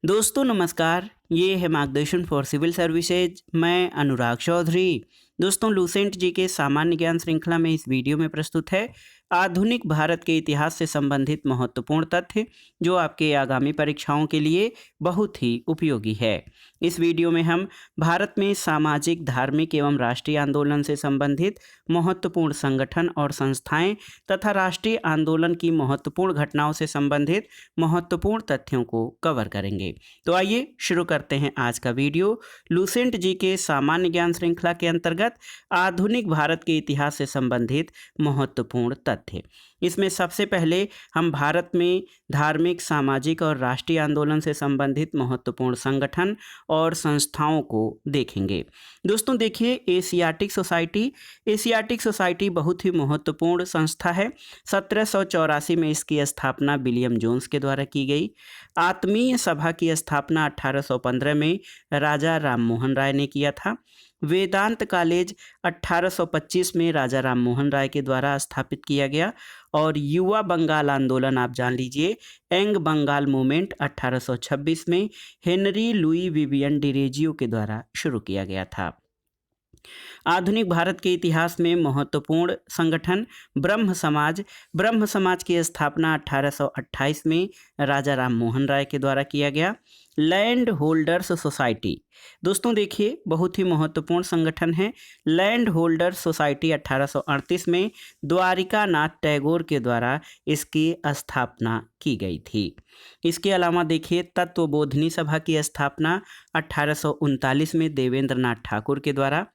दोस्तों नमस्कार, ये है मार्गदर्शन फॉर सिविल सर्विसेज। मैं अनुराग चौधरी। दोस्तों लूसेंट जी के सामान्य ज्ञान श्रृंखला में इस वीडियो में प्रस्तुत है आधुनिक भारत के इतिहास से संबंधित महत्वपूर्ण तथ्य जो आपके आगामी परीक्षाओं के लिए बहुत ही उपयोगी है। इस वीडियो में हम भारत में सामाजिक, धार्मिक एवं राष्ट्रीय आंदोलन से संबंधित महत्वपूर्ण संगठन और संस्थाएं तथा राष्ट्रीय आंदोलन की महत्वपूर्ण घटनाओं से संबंधित महत्वपूर्ण तथ्यों को कवर करेंगे। तो आइए शुरू करते हैं आज का वीडियो। लूसेंट जी के सामान्य ज्ञान श्रृंखला के अंतर्गत आधुनिक भारत के इतिहास से संबंधित महत्वपूर्ण तथ्य। इसमें सबसे पहले हम भारत में धार्मिक, सामाजिक और राष्ट्रीय आंदोलन से संबंधित महत्वपूर्ण संगठन और संस्थाओं को देखेंगे। दोस्तों देखिए, एशियाटिक सोसाइटी बहुत ही महत्वपूर्ण संस्था है। 1784 में इसकी स्थापना विलियम जोन्स के द्वारा की गई। आत्मीय सभा की स्थापना 1815 में राजा राम मोहन राय ने किया था। वेदांत कॉलेज 1825 में राजा राम मोहन राय के द्वारा स्थापित किया गया। और युवा बंगाल आंदोलन आप जान लीजिए, यंग बंगाल मूवमेंट 1826 में हेनरी लुई विवियन डिरेजियो के द्वारा शुरू किया गया था। आधुनिक भारत के इतिहास में महत्वपूर्ण संगठन ब्रह्म समाज की स्थापना 1828 में राजा राम मोहन राय के द्वारा किया गया। लैंड होल्डर्स सोसाइटी, दोस्तों देखिए बहुत ही महत्वपूर्ण संगठन है। लैंड होल्डर्स सोसाइटी 1838 में द्वारिका नाथ टैगोर के द्वारा इसकी स्थापना की गई थी। इसके अलावा देखिए तत्वबोधिनी सभा की स्थापना 1839 में देवेंद्र नाथ ठाकुर के द्वारा।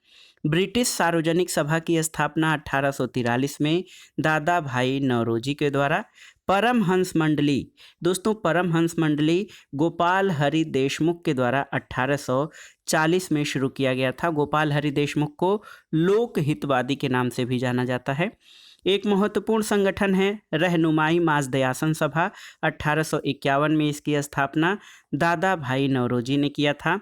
ब्रिटिश सार्वजनिक सभा की स्थापना 1843 में दादा भाई नौरोजी के द्वारा। परमहंस मंडली, दोस्तों परमहंस मंडली गोपाल हरि देशमुख के द्वारा 1840 में शुरू किया गया था। गोपाल हरि देशमुख को लोक हितवादी के नाम से भी जाना जाता है। एक महत्वपूर्ण संगठन है रहनुमाई माजदयासन सभा, 1851 में इसकी स्थापना दादा भाई नौरोजी ने किया था।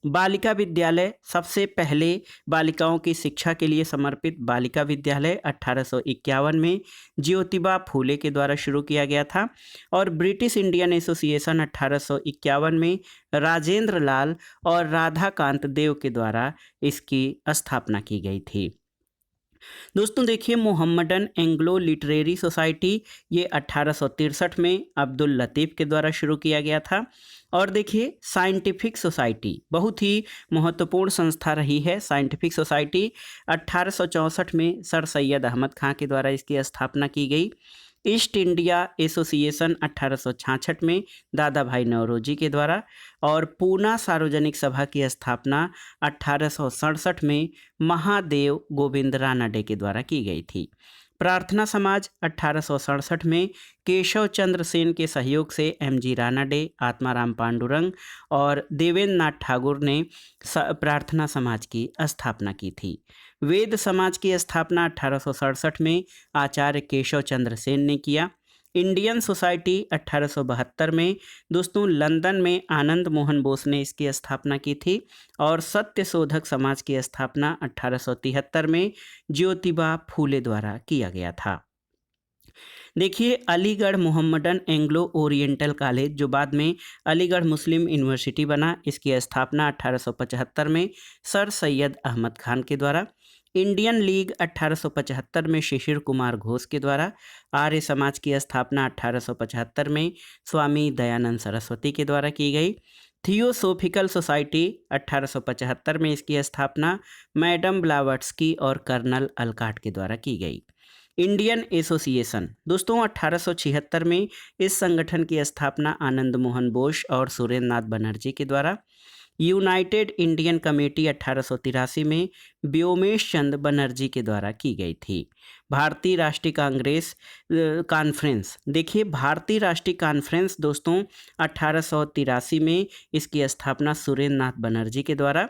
बालिका विद्यालय, सबसे पहले बालिकाओं की शिक्षा के लिए समर्पित बालिका विद्यालय 1851 में ज्योतिबा फूले के द्वारा शुरू किया गया था। और ब्रिटिश इंडियन एसोसिएशन 1851 में राजेंद्र लाल और राधाकांत देव के द्वारा इसकी स्थापना की गई थी। दोस्तों देखिए, मोहम्मडन एंग्लो लिटरेरी सोसाइटी, ये 1863 में अब्दुल लतीफ़ के द्वारा शुरू किया गया था। और देखिए साइंटिफिक सोसाइटी बहुत ही महत्वपूर्ण संस्था रही है। साइंटिफिक सोसाइटी 1864 में सर सैयद अहमद खां के द्वारा इसकी स्थापना की गई। ईस्ट इंडिया एसोसिएशन 1866 में दादा भाई नौरोजी के द्वारा। और पूना सार्वजनिक सभा की स्थापना 1867 में महादेव गोविंद रानडे के द्वारा की गई थी। प्रार्थना समाज 1867 में केशव चंद्र सेन के सहयोग से एमजी रानडे, आत्माराम पांडुरंग और देवेंद्र नाथ ठाकुर ने प्रार्थना समाज की स्थापना की थी। वेद समाज की स्थापना 1867 में आचार्य केशव चंद्र सेन ने किया। इंडियन सोसाइटी 1872 में दोस्तों लंदन में आनंद मोहन बोस ने इसकी स्थापना की थी। और सत्य शोधक समाज की स्थापना 1873 में ज्योतिबा फूले द्वारा किया गया था। देखिए Aligarh Mohammedan Anglo oriental college, जो बाद में अलीगढ़ मुस्लिम यूनिवर्सिटी बना, इसकी स्थापना 1875 में सर सैयद अहमद खान के द्वारा। इंडियन लीग 1875 में शिशिर कुमार घोष के द्वारा। आर्य समाज की स्थापना 1875 में स्वामी दयानंद सरस्वती के द्वारा की गई। थियोसोफिकल सोसाइटी 1875 में इसकी स्थापना मैडम ब्लावट्स्की और कर्नल अलकाट के द्वारा की गई। इंडियन एसोसिएशन, दोस्तों 1876 में इस संगठन की स्थापना आनंद मोहन बोस और सुरेंद्र नाथ बनर्जी के द्वारा। यूनाइटेड इंडियन कमेटी 1883 में व्योमेश चंद बनर्जी के द्वारा की गई थी। भारतीय राष्ट्रीय कांग्रेस कॉन्फ्रेंस, देखिए भारतीय राष्ट्रीय कॉन्फ्रेंस दोस्तों 1883 में इसकी स्थापना सुरेंद्र नाथ बनर्जी के द्वारा।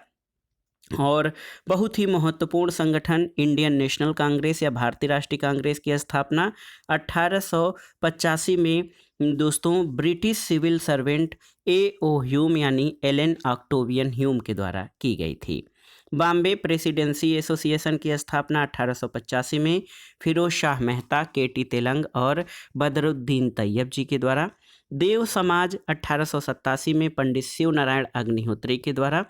और बहुत ही महत्वपूर्ण संगठन इंडियन नेशनल कांग्रेस या भारतीय राष्ट्रीय कांग्रेस की स्थापना 1885 में दोस्तों British civil servant A.O. Hume यानी एलन ऑक्टेवियन ह्यूम के द्वारा की गई थी। बॉम्बे प्रेसिडेंसी एसोसिएशन की स्थापना 1885 में फिरोज शाह मेहता, के टी तेलंग और बदरुद्दीन तैयब जी के द्वारा। देव समाज 1887 में पंडित शिव नारायण अग्निहोत्री के द्वारा।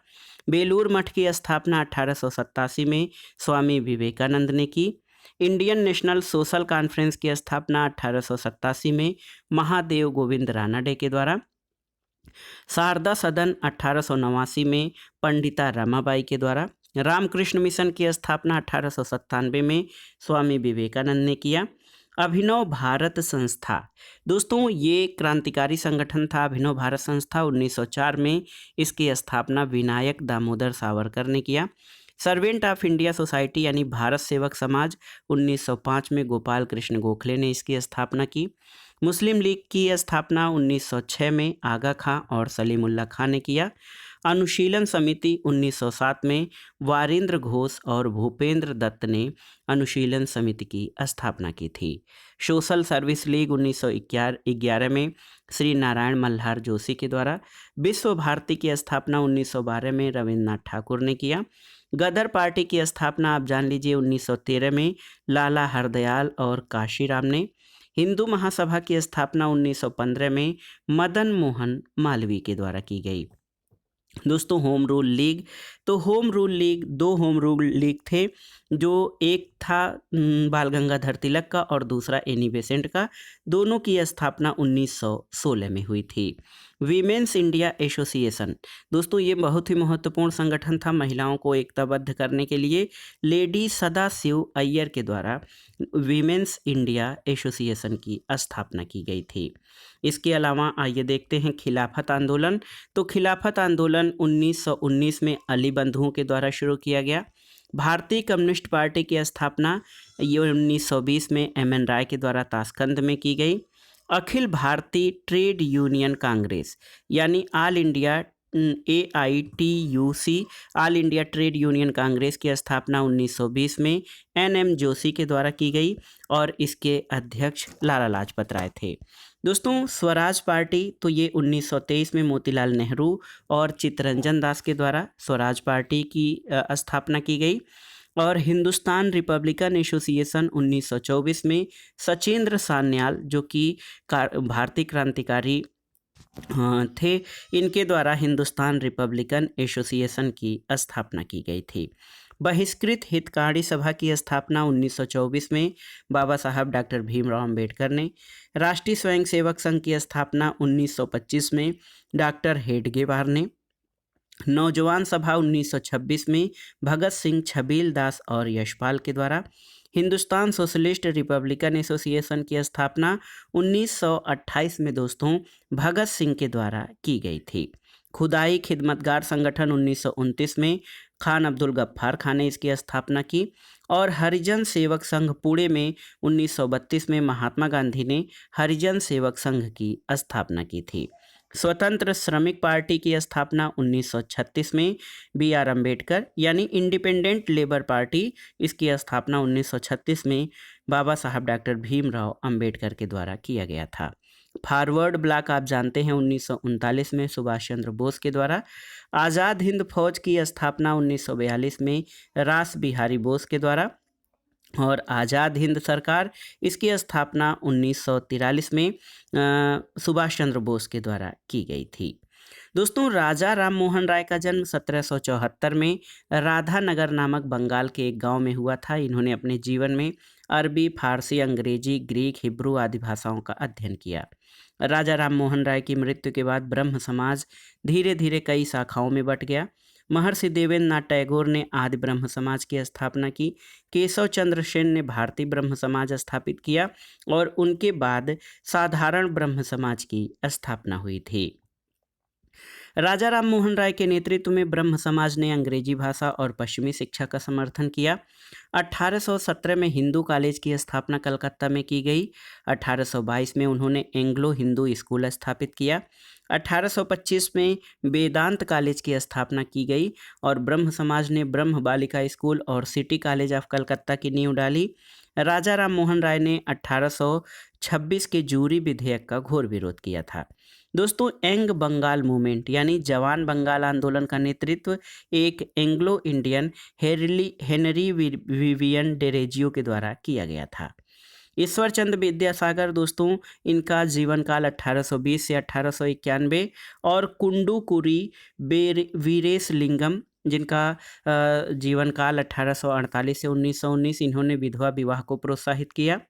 बेलूर मठ की स्थापना 1887 में स्वामी विवेकानंद ने की। इंडियन नेशनल सोशल कॉन्फ्रेंस की स्थापना 1887 में महादेव गोविंद रानडे के द्वारा। शारदा सदन 1889 में पंडिता रमाबाई के द्वारा। रामकृष्ण मिशन की स्थापना 1897 में स्वामी विवेकानंद ने किया। अभिनव भारत संस्था, दोस्तों ये क्रांतिकारी संगठन था। अभिनव भारत संस्था 1904 में इसकी स्थापना विनायक दामोदर सावरकर ने किया। सर्वेंट ऑफ इंडिया सोसाइटी यानी भारत सेवक समाज 1905 में गोपाल कृष्ण गोखले ने इसकी स्थापना की। मुस्लिम लीग की स्थापना 1906 में आगा खां और सलीमुल्लाह खां ने किया। अनुशीलन समिति 1907 में वारिंद्र घोष और भूपेंद्र दत्त ने अनुशीलन समिति की स्थापना की थी। सोशल सर्विस लीग 1911 में श्री नारायण मल्हार जोशी के द्वारा। विश्व भारती की स्थापना 1912 में रविन्द्रनाथ ठाकुर ने किया। गदर पार्टी की स्थापना आप जान लीजिए 1913 में लाला हरदयाल और काशीराम ने। हिंदू महासभा की स्थापना 1915 में मदन मोहन मालवीय के द्वारा की गई। दोस्तों होम रूल लीग, तो होम रूल लीग, दो होम रूल लीग थे, जो एक था बाल गंगाधर तिलक का और दूसरा एनी बेसेंट का। दोनों की स्थापना 1916 में हुई थी। वीमेंस इंडिया एसोसिएशन, दोस्तों ये बहुत ही महत्वपूर्ण संगठन था महिलाओं को एकताबद्ध करने के लिए। लेडी सदाशिव अय्यर के द्वारा वीमेंस इंडिया एसोसिएशन की स्थापना की गई थी। इसके अलावा आइए देखते हैं खिलाफत आंदोलन। तो खिलाफत आंदोलन 1919 में अली बंधुओं के द्वारा शुरू किया गया। भारतीय कम्युनिस्ट पार्टी की स्थापना ये 1920 में एम.एन. राय के द्वारा ताशकंद में की गई। अखिल भारतीय ट्रेड यूनियन कांग्रेस यानी all India AITUC all India trade union Congress की स्थापना 1920 में NM जोशी के द्वारा की गई और इसके अध्यक्ष लाला लाजपत राय थे। दोस्तों स्वराज पार्टी, तो ये 1923 में मोतीलाल नेहरू और चित्तरंजन दास के द्वारा स्वराज पार्टी की स्थापना की गई। और हिंदुस्तान रिपब्लिकन एसोसिएशन 1924 में सचेंद्र सान्याल जो कि भारतीय क्रांतिकारी थे, इनके द्वारा हिंदुस्तान रिपब्लिकन एसोसिएशन की स्थापना की गई थी। बहिष्कृत हितकारी सभा की स्थापना 1924 में बाबा साहब डॉक्टर भीमराव अंबेडकर ने। राष्ट्रीय स्वयंसेवक संघ की स्थापना 1925 में डॉक्टर हेडगेवार ने। नौजवान सभा 1926 में भगत सिंह, छबील दास और यशपाल के द्वारा। हिंदुस्तान सोशलिस्ट रिपब्लिकन एसोसिएशन की स्थापना 1928 में दोस्तों भगत सिंह के द्वारा की गई थी। खुदाई खिदमतगार संगठन 1929 में खान अब्दुल गफ्फार खान ने इसकी स्थापना की। और हरिजन सेवक संघ पुणे में 1932 में महात्मा गांधी ने हरिजन सेवक संघ की स्थापना की थी। स्वतंत्र श्रमिक पार्टी की स्थापना 1936 में BR अम्बेडकर यानी इंडिपेंडेंट लेबर पार्टी, इसकी स्थापना 1936 में बाबा साहब डॉक्टर भीमराव अंबेडकर के द्वारा किया गया था। फॉरवर्ड ब्लॉक आप जानते हैं 1939 में सुभाष चंद्र बोस के द्वारा। आज़ाद हिंद फौज की स्थापना 1942 में रास बिहारी बोस के द्वारा। और आज़ाद हिंद सरकार, इसकी स्थापना 1943 में सुभाष चंद्र बोस के द्वारा की गई थी। दोस्तों राजा राम मोहन राय का जन्म 1774 में राधानगर नामक बंगाल के एक गांव में हुआ था। इन्होंने अपने जीवन में अरबी, फारसी, अंग्रेजी, ग्रीक, हिब्रू आदि भाषाओं का अध्ययन किया। राजा राम मोहन राय की मृत्यु के बाद ब्रह्म समाज धीरे धीरे कई शाखाओं में बंट गया। महर्षि देवेंद्र नाथ टैगोर ने आदि ब्रह्म समाज की स्थापना की। केशव चंद्र सेन ने भारतीय ब्रह्म समाज स्थापित किया और उनके बाद साधारण ब्रह्म समाज की स्थापना हुई थी। राजा राम मोहन राय के नेतृत्व में ब्रह्म समाज ने अंग्रेजी भाषा और पश्चिमी शिक्षा का समर्थन किया। 1817 में हिंदू कॉलेज की स्थापना कलकत्ता में की गई। 1822 में उन्होंने एंग्लो हिंदू स्कूल स्थापित किया। 1825 में वेदांत कॉलेज की स्थापना की गई और ब्रह्म समाज ने ब्रह्म बालिका स्कूल और सिटी कॉलेज ऑफ कलकत्ता की नींव डाली। राजा राम मोहन राय ने 1826 के जूरी विधेयक का घोर विरोध किया था। दोस्तों यंग बंगाल मूवमेंट यानी जवान बंगाल आंदोलन का नेतृत्व एक Anglo Indian Henry Vivian Derozio के द्वारा किया गया था। ईश्वर चंद्र विद्यासागर दोस्तों, इनका जीवन काल 1820 से 1891, और कुंडुकुरी वीरेश लिंगम, जिनका जीवन काल 1848 से 1919, इन्होंने विधवा विवाह को प्रोत्साहित किया।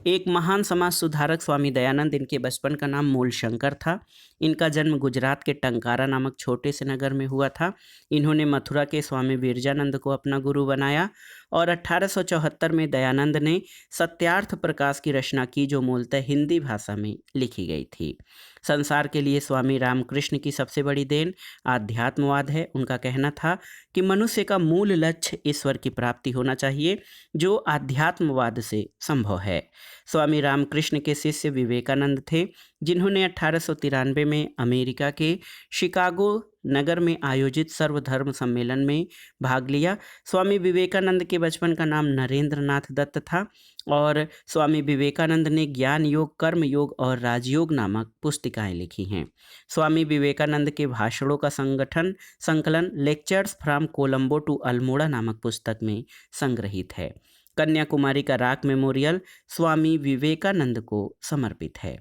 एक महान समाज सुधारक स्वामी दयानंद, इनके बचपन का नाम मूलशंकर था। इनका जन्म गुजरात के टंकारा नामक छोटे से नगर में हुआ था। इन्होंने मथुरा के स्वामी विरजानंद को अपना गुरु बनाया और 1874 में दयानंद ने सत्यार्थ प्रकाश की रचना की, जो मूलतः हिंदी भाषा में लिखी गई थी। संसार के लिए स्वामी रामकृष्ण की सबसे बड़ी देन आध्यात्मवाद है। उनका कहना था कि मनुष्य का मूल लक्ष्य ईश्वर की प्राप्ति होना चाहिए, जो आध्यात्मवाद से संभव है। स्वामी रामकृष्ण के शिष्य विवेकानंद थे, जिन्होंने 1893 में अमेरिका के शिकागो नगर में आयोजित सर्वधर्म सम्मेलन में भाग लिया। स्वामी विवेकानंद के बचपन का नाम नरेंद्र नाथ दत्त था और स्वामी विवेकानंद ने ज्ञान योग, कर्म योग और राजयोग नामक पुस्तिकाएं लिखी हैं। स्वामी विवेकानंद के भाषणों का संकलन lectures from Colombo to Almora नामक पुस्तक में संग्रहित है। कन्याकुमारी का रॉक मेमोरियल स्वामी विवेकानंद को समर्पित है।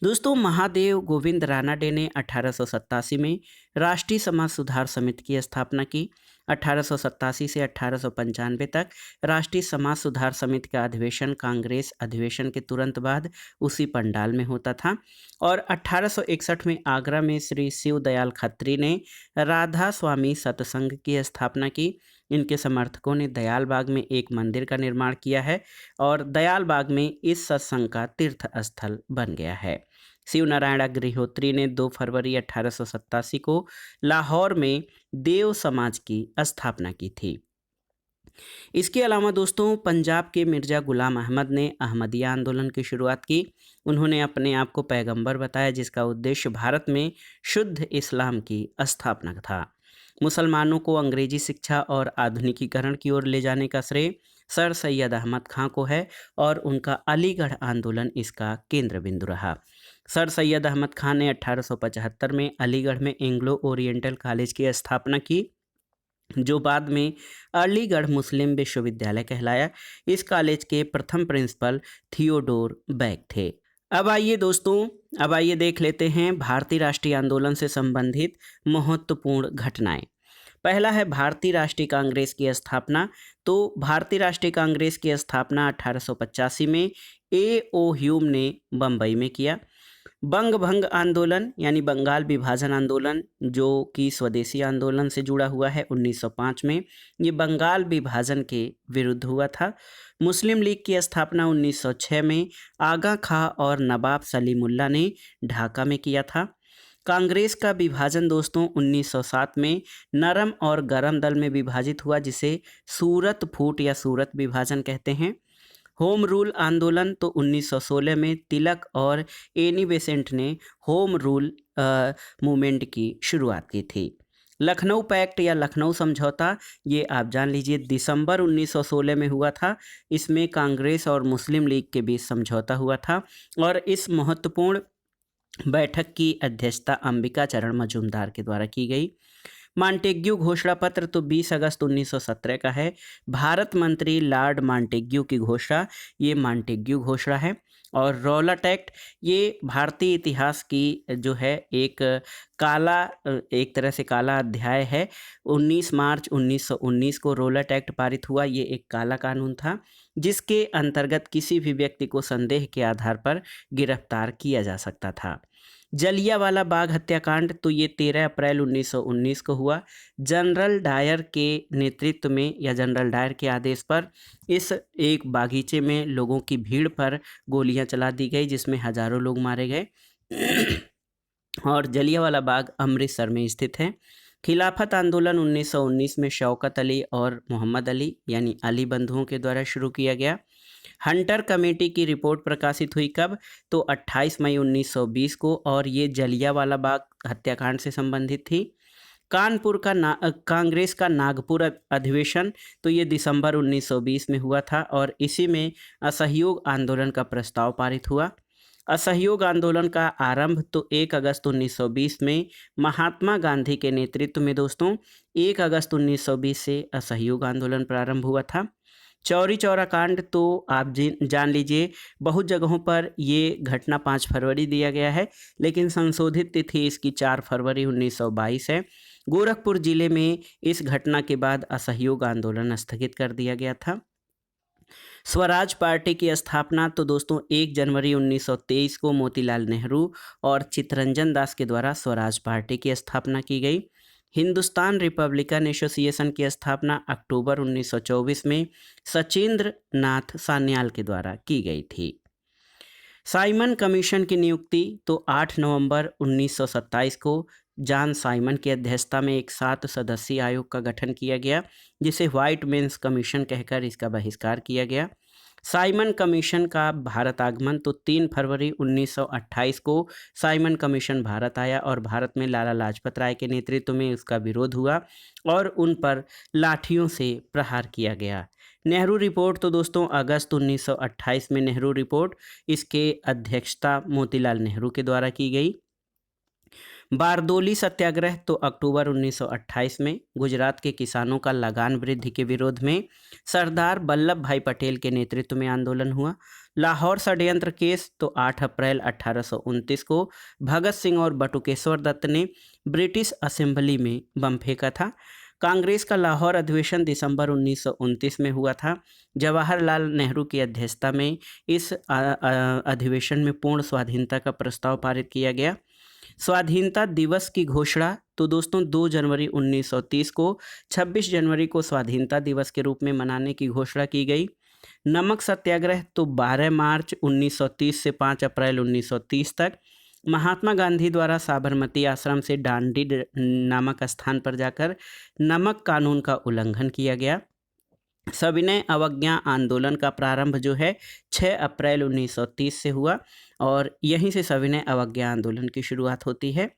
दोस्तों, महादेव गोविंद रानाडे ने 1887 में राष्ट्रीय समाज सुधार समिति की स्थापना की। 1887 से 1895 तक राष्ट्रीय समाज सुधार समिति का अधिवेशन कांग्रेस अधिवेशन के तुरंत बाद उसी पंडाल में होता था और 1861 में आगरा में श्री शिव दयाल खत्री ने राधा स्वामी सत्संग की स्थापना की। इनके समर्थकों ने दयाल बाग में एक मंदिर का निर्माण किया है और दयाल बाग में इस सत्संग का तीर्थ स्थल बन गया है। शिव नारायण अग्निहोत्री ने 2 फरवरी 1887 को लाहौर में देव समाज की स्थापना की थी। इसके अलावा दोस्तों, पंजाब के मिर्ज़ा गुलाम अहमद ने अहमदिया आंदोलन की शुरुआत की। उन्होंने अपने आप को पैगंबर बताया, जिसका उद्देश्य भारत में शुद्ध इस्लाम की स्थापना था। मुसलमानों को अंग्रेजी शिक्षा और आधुनिकीकरण की ओर ले जाने का श्रेय सर सैयद अहमद खां को है और उनका अलीगढ़ आंदोलन इसका केंद्र बिंदु रहा। सर सैयद अहमद खान ने 1875 में अलीगढ़ में एंग्लो ओरिएंटल कॉलेज की स्थापना की, जो बाद में अलीगढ़ मुस्लिम विश्वविद्यालय कहलाया। इस कॉलेज के प्रथम प्रिंसिपल थियोडोर बैग थे। अब आइए देख लेते हैं भारतीय राष्ट्रीय आंदोलन से संबंधित महत्वपूर्ण घटनाएं। पहला है भारतीय राष्ट्रीय कांग्रेस की स्थापना। तो भारतीय राष्ट्रीय कांग्रेस की स्थापना 1885 में A.O. ह्यूम ने बम्बई में किया। बंग भंग आंदोलन यानी बंगाल विभाजन आंदोलन, जो कि स्वदेशी आंदोलन से जुड़ा हुआ है, 1905 में ये बंगाल विभाजन के विरुद्ध हुआ था। मुस्लिम लीग की स्थापना 1906 में आगा खां और नवाब सलीमुल्लाह ने ढाका में किया था। कांग्रेस का विभाजन दोस्तों 1907 में नरम और गरम दल में विभाजित हुआ, जिसे सूरत फूट या सूरत विभाजन कहते हैं। होम रूल आंदोलन तो 1916 में तिलक और एनी बेसेंट ने होम रूल मूवमेंट की शुरुआत की थी। लखनऊ पैक्ट या लखनऊ समझौता, ये आप जान लीजिए, दिसंबर 1916 में हुआ था। इसमें कांग्रेस और मुस्लिम लीग के बीच समझौता हुआ था और इस महत्वपूर्ण बैठक की अध्यक्षता अंबिका चरण मजूमदार के द्वारा की गई। मांटेग्यू घोषणा पत्र तो 20 अगस्त 1917 का है। भारत मंत्री लॉर्ड मांटेग्यू की घोषणा, ये मांटेग्यू घोषणा है। और रौलट एक्ट, ये भारतीय इतिहास की जो है एक तरह से काला अध्याय है। 19 मार्च 1919 को रौलट एक्ट पारित हुआ। ये एक काला कानून था, जिसके अंतर्गत किसी भी व्यक्ति को संदेह के आधार पर गिरफ्तार किया जा सकता था। जलियांवाला बाग हत्याकांड, तो ये 13 अप्रैल 1919 को हुआ। जनरल डायर के नेतृत्व में या जनरल डायर के आदेश पर इस एक बागीचे में लोगों की भीड़ पर गोलियां चला दी गई, जिसमें हजारों लोग मारे गए। और जलियांवाला बाग अमृतसर में स्थित है। खिलाफत आंदोलन 1919 में शौकत अली और मोहम्मद अली यानी अली बंधुओं के द्वारा शुरू किया गया। हंटर कमेटी की रिपोर्ट प्रकाशित हुई कब? तो 28 मई 1920 को, और ये जलियांवाला बाग हत्याकांड से संबंधित थी। कानपुर का कांग्रेस का नागपुर अधिवेशन, तो ये दिसंबर 1920 में हुआ था और इसी में असहयोग आंदोलन का प्रस्ताव पारित हुआ। असहयोग आंदोलन का आरंभ तो 1 अगस्त 1920 में महात्मा गांधी के नेतृत्व में दोस्तों 1 अगस्त 1920 से असहयोग आंदोलन प्रारंभ हुआ था। चौरी चौरा कांड तो आप जान लीजिए, बहुत जगहों पर ये घटना 5 फरवरी दिया गया है, लेकिन संशोधित तिथि इसकी 4 फरवरी 1922 है। गोरखपुर जिले में इस घटना के बाद असहयोग आंदोलन स्थगित कर दिया गया था। स्वराज पार्टी की स्थापना तो दोस्तों 1 जनवरी 1923 को मोतीलाल नेहरू और चित्तरंजन दास के द्वारा स्वराज पार्टी की स्थापना की गई। हिंदुस्तान रिपब्लिकन एसोसिएशन की स्थापना अक्टूबर 1924 में सचिंद्र नाथ सान्याल के द्वारा की गई थी। साइमन कमीशन की नियुक्ति तो 8 नवंबर 1927 को जॉन साइमन की अध्यक्षता में एक 7 सदस्यीय आयोग का गठन किया गया, जिसे व्हाइट मेंस कमीशन कहकर इसका बहिष्कार किया गया। साइमन कमीशन का भारत आगमन तो 3 फरवरी 1928 को साइमन कमीशन भारत आया और भारत में लाला लाजपत राय के नेतृत्व में उसका विरोध हुआ और उन पर लाठियों से प्रहार किया गया। नेहरू रिपोर्ट तो दोस्तों अगस्त 1928 में नेहरू रिपोर्ट, इसके अध्यक्षता मोतीलाल नेहरू के द्वारा की गई। बारदोली सत्याग्रह तो अक्टूबर 1928 में गुजरात के किसानों का लगान वृद्धि के विरोध में सरदार वल्लभ भाई पटेल के नेतृत्व में आंदोलन हुआ। लाहौर षड्यंत्र केस तो 8 अप्रैल 1829 को भगत सिंह और बटुकेश्वर दत्त ने ब्रिटिश असेंबली में बम फेंका था। कांग्रेस का लाहौर अधिवेशन दिसंबर 1929 में हुआ था। जवाहरलाल नेहरू की अध्यक्षता में इस अधिवेशन में पूर्ण स्वाधीनता का प्रस्ताव पारित किया गया। स्वाधीनता दिवस की घोषणा तो दोस्तों 2 जनवरी 1930 को 26 जनवरी को स्वाधीनता दिवस के रूप में मनाने की घोषणा की गई। नमक सत्याग्रह तो 12 मार्च 1930 से 5 अप्रैल 1930 तक महात्मा गांधी द्वारा साबरमती आश्रम से डांडी नामक स्थान पर जाकर नमक कानून का उल्लंघन किया गया। सविनय अवज्ञा आंदोलन का प्रारंभ जो है 6 अप्रैल 1930 से हुआ और यहीं से सविनय अवज्ञा आंदोलन की शुरुआत होती है।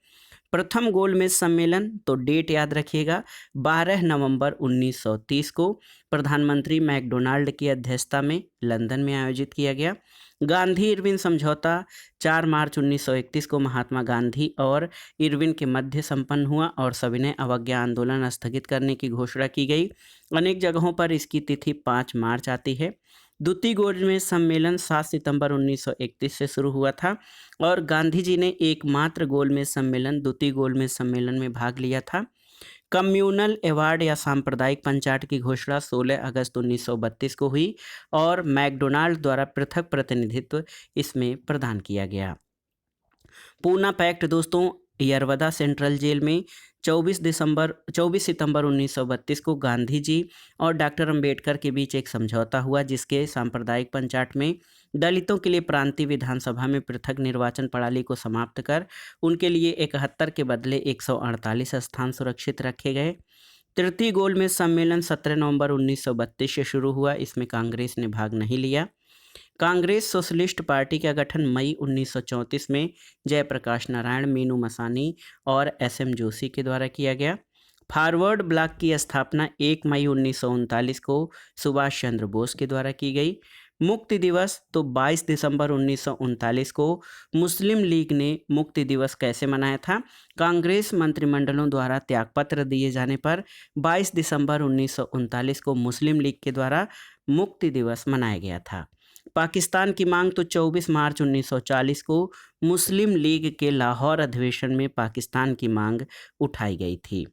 प्रथम गोलमेज सम्मेलन तो डेट याद रखिएगा 12 नवंबर 1930 को प्रधानमंत्री मैकडोनाल्ड की अध्यक्षता में लंदन में आयोजित किया गया। गांधी इरविन समझौता 4 मार्च 1931 को महात्मा गांधी और इरविन के मध्य संपन्न हुआ और सविनय अवज्ञा आंदोलन स्थगित करने की घोषणा की गई। अनेक जगहों पर इसकी तिथि 5 मार्च आती है। द्वितीय गोलमेज सम्मेलन 7 सितंबर 1931 से शुरू हुआ था और गांधी जी ने एकमात्र गोलमेज सम्मेलन द्वितीय गोलमेज सम्मेलन में भाग लिया था। कम्युनल अवार्ड या सांप्रदायिक पंचायत की घोषणा 16 अगस्त 1932 को हुई और मैकडोनाल्ड द्वारा पृथक प्रतिनिधित्व इसमें प्रदान किया गया। पूना पैक्ट दोस्तों यरवदा सेंट्रल जेल में 24 सितंबर 1932 को गांधी जी और डॉक्टर अंबेडकर के बीच एक समझौता हुआ, जिसके सांप्रदायिक पंचायत में दलितों के लिए प्रांतीय विधानसभा में पृथक निर्वाचन प्रणाली को समाप्त कर उनके लिए 71 के बदले 148 स्थान सुरक्षित रखे गए। तृतीय गोलमेज सम्मेलन 17 नवंबर 1932 से शुरू हुआ, इसमें कांग्रेस ने भाग नहीं लिया। कांग्रेस सोशलिस्ट पार्टी का गठन मई 1934 में जयप्रकाश नारायण, मीनू मसानी और एसएम जोशी के द्वारा किया गया। फॉरवर्ड ब्लॉक की स्थापना 1 मई 1939 को सुभाष चंद्र बोस के द्वारा की गई। मुक्ति दिवस तो 22 दिसंबर 1939 को मुस्लिम लीग ने मुक्ति दिवस कैसे मनाया था? कांग्रेस मंत्रिमंडलों द्वारा त्यागपत्र दिए जाने पर 22 दिसंबर 1939 को मुस्लिम लीग के द्वारा मुक्ति दिवस मनाया गया था। पाकिस्तान की मांग तो 24 मार्च 1940 को मुस्लिम लीग के लाहौर अधिवेशन में पाकिस्तान की मांग उठाई गई थी।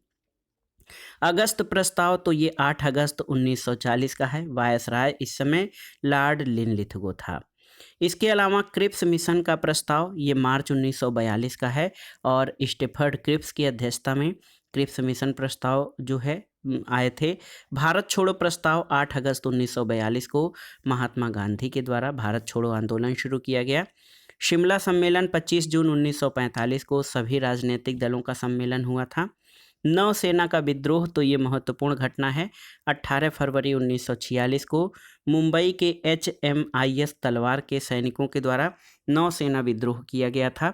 अगस्त प्रस्ताव तो ये 8 अगस्त 1940 का है। वायसराय इस समय लॉर्ड लिनलिथगो था। इसके अलावा क्रिप्स मिशन का प्रस्ताव ये मार्च 1942 का है और स्टेफर्ड क्रिप्स की अध्यक्षता में क्रिप्स मिशन प्रस्ताव जो है आए थे। भारत छोड़ो प्रस्ताव 8 अगस्त 1942 को महात्मा गांधी के द्वारा भारत छोड़ो आंदोलन शुरू किया गया। शिमला सम्मेलन 25 जून 1945 को सभी राजनीतिक दलों का सम्मेलन हुआ था। नौसेना का विद्रोह तो ये महत्वपूर्ण घटना है। 18 फरवरी 1946 को मुंबई के HMIS तलवार के सैनिकों के द्वारा नौसेना विद्रोह किया गया था।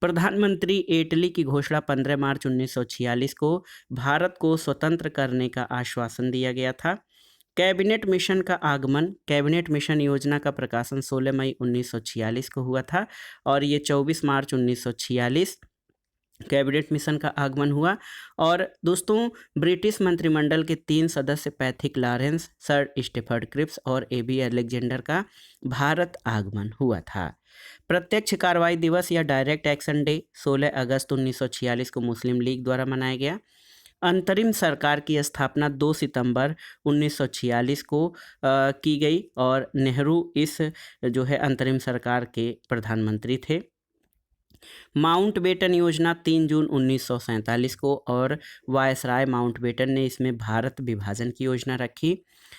प्रधानमंत्री इटली की घोषणा 15 मार्च 1946 को भारत को स्वतंत्र करने का आश्वासन दिया गया था। कैबिनेट मिशन का आगमन, कैबिनेट मिशन योजना का प्रकाशन 16 मई 1946 को हुआ था और ये 24 मार्च 1946 कैबिनेट मिशन का आगमन हुआ। और दोस्तों ब्रिटिश मंत्रिमंडल के 3 सदस्य Pethick Lawrence, sir Stafford Cripps और एबी अलेक्जेंडर का भारत आगमन हुआ था। प्रत्यक्ष कार्रवाई दिवस या डायरेक्ट एक्शन डे 16 अगस्त 1946 को मुस्लिम लीग द्वारा मनाया गया। अंतरिम सरकार की स्थापना 2 सितंबर 1946 को की गई और नेहरू इस जो है अंतरिम सरकार के प्रधानमंत्री थे। माउंटबेटन योजना 3 जून 1947 को और वायसराय माउंटबेटन ने इसमें भारत विभाजन की योजना रखी।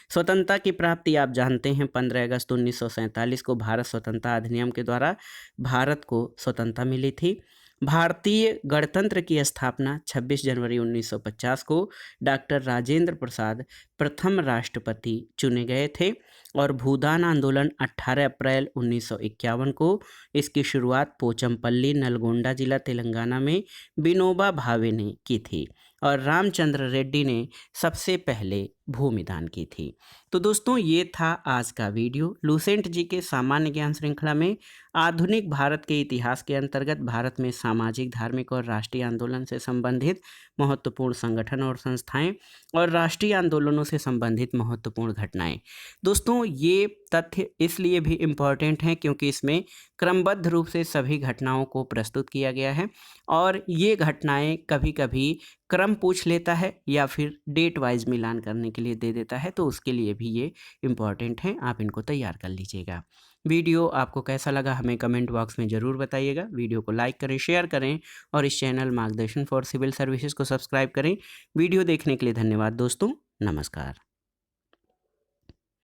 स्वतंत्रता की प्राप्ति आप जानते हैं 15 अगस्त 1947 को भारत स्वतंत्रता अधिनियम के द्वारा भारत को स्वतंत्रता मिली थी। भारतीय गणतंत्र की स्थापना 26 जनवरी 1950 को डॉक्टर राजेंद्र प्रसाद प्रथम राष्ट्रपति चुने गए थे। और भूदान आंदोलन 18 अप्रैल 1951 को इसकी शुरुआत पोचमपल्ली नलगोंडा जिला तेलंगाना में विनोबा भावे ने की थी और रामचंद्र रेड्डी ने सबसे पहले भूमिदान की थी। तो दोस्तों ये था आज का वीडियो लुसेंट जी के सामान्य ज्ञान श्रृंखला में आधुनिक भारत के इतिहास के अंतर्गत भारत में सामाजिक, धार्मिक और राष्ट्रीय आंदोलन से संबंधित महत्वपूर्ण संगठन और संस्थाएं और राष्ट्रीय आंदोलनों से संबंधित महत्वपूर्ण घटनाएं। दोस्तों ये तथ्य इसलिए भी इम्पॉर्टेंट हैं क्योंकि इसमें क्रमबद्ध रूप से सभी घटनाओं को प्रस्तुत किया गया है और ये घटनाएं कभी कभी क्रम पूछ लेता है या फिर डेट वाइज मिलान करने के लिए दे देता है, तो उसके लिए भी ये इम्पॉर्टेंट हैं। आप इनको तैयार कर लीजिएगा। वीडियो आपको कैसा लगा हमें कमेंट बॉक्स में ज़रूर बताइएगा। वीडियो को लाइक करें, शेयर करें और इस चैनल मार्गदर्शन फॉर सिविल सर्विसेज को सब्सक्राइब करें। वीडियो देखने के लिए धन्यवाद दोस्तों। नमस्कार।